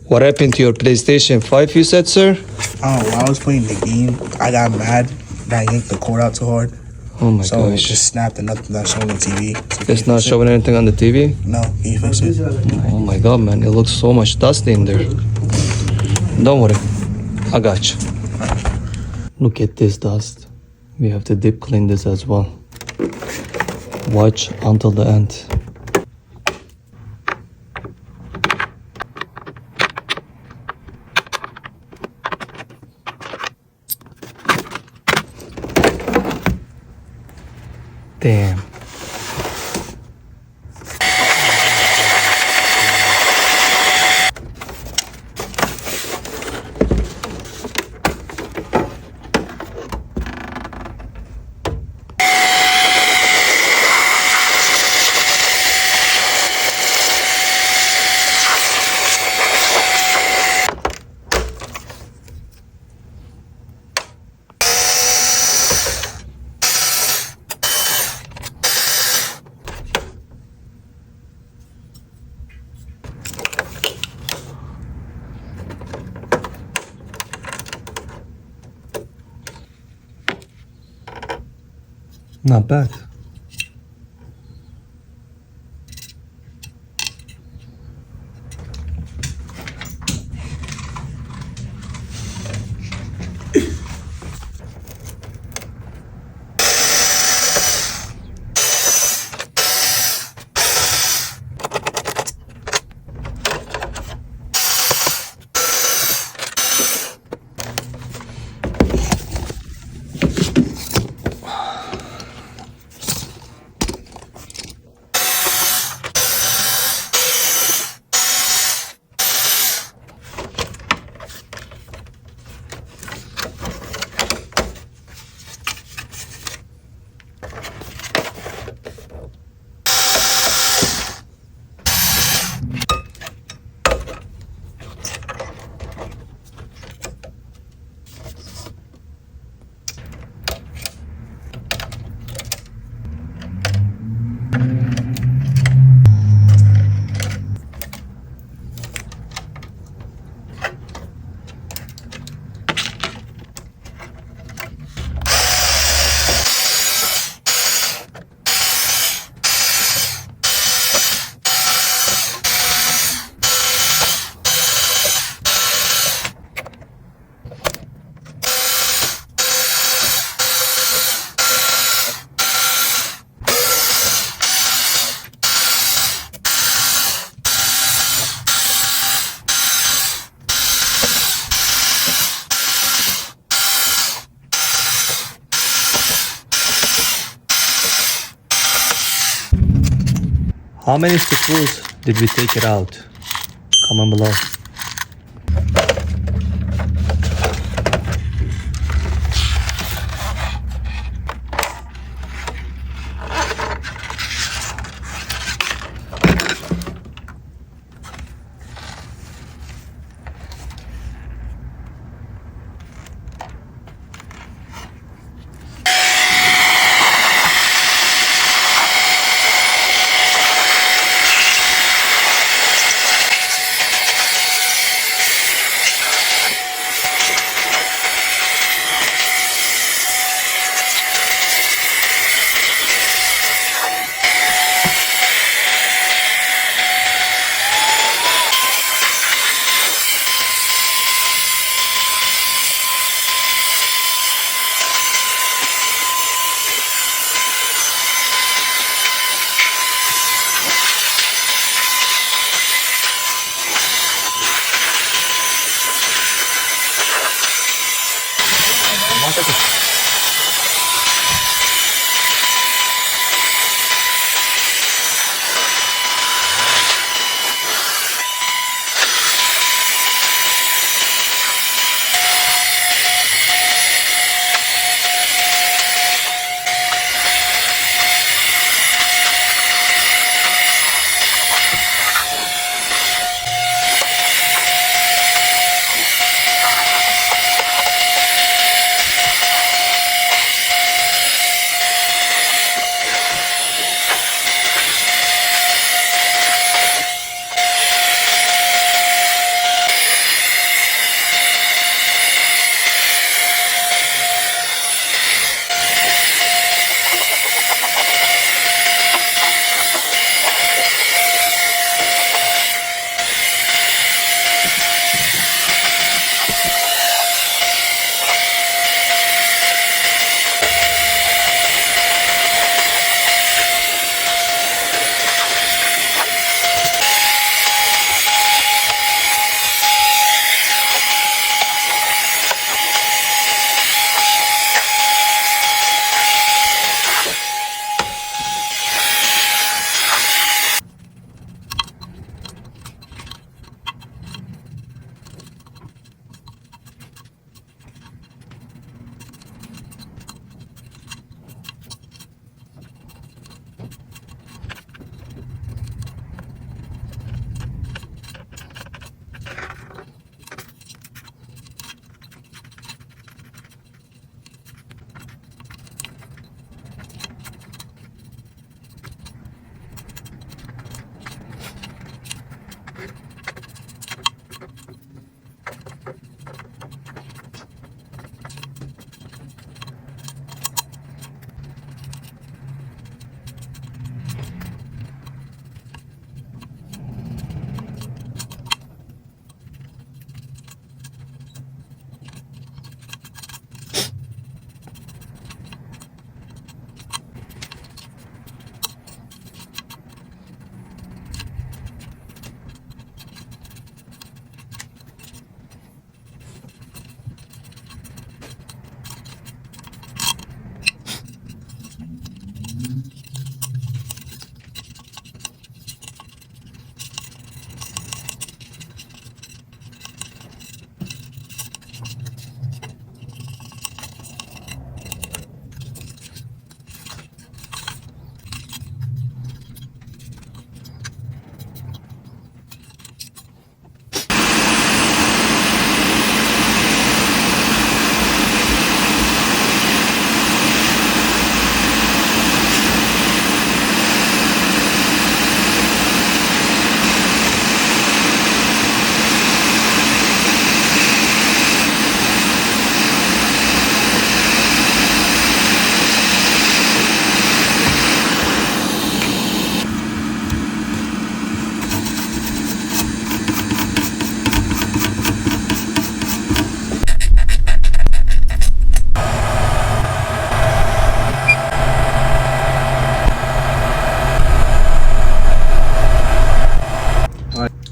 What happened to your PlayStation 5, you said, sir? Oh, while I was playing the game, I got mad that I yanked the cord out too hard. Oh my So it gosh. just snapped and nothing's not showing on TV. So It's not showing anything on the TV? No, can you fix it? Oh my god, man. It looks so much dusty in there. Don't worry. I got you. Look at this dust. We have to deep clean this as well. Watch until the end. Damn. Not bad. How many screws did we take it out? Comment below.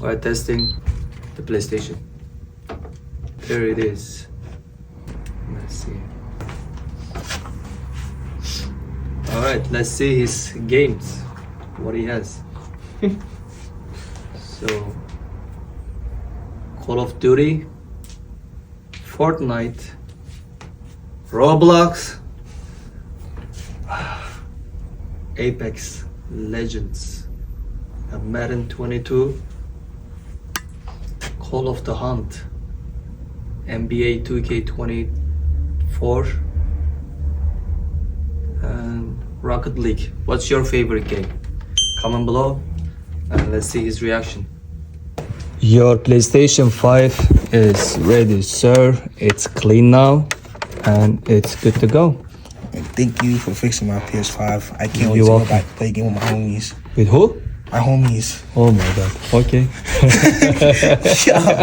Alright, testing the PlayStation. There it is. Let's see. Alright, let's see his games. What he has. So, Call of Duty, Fortnite, Roblox, Apex Legends, Madden 22, Call of the Hunt, NBA 2K24, and Rocket League. What's your favorite game? Comment below and let's see his reaction. Your PlayStation 5 is ready, sir. It's clean now and it's good to go. And thank you for fixing my PS5. I can't wait You're to welcome. go back and play a game with my homies. With who? My homies. Oh my god. Okay. Yeah.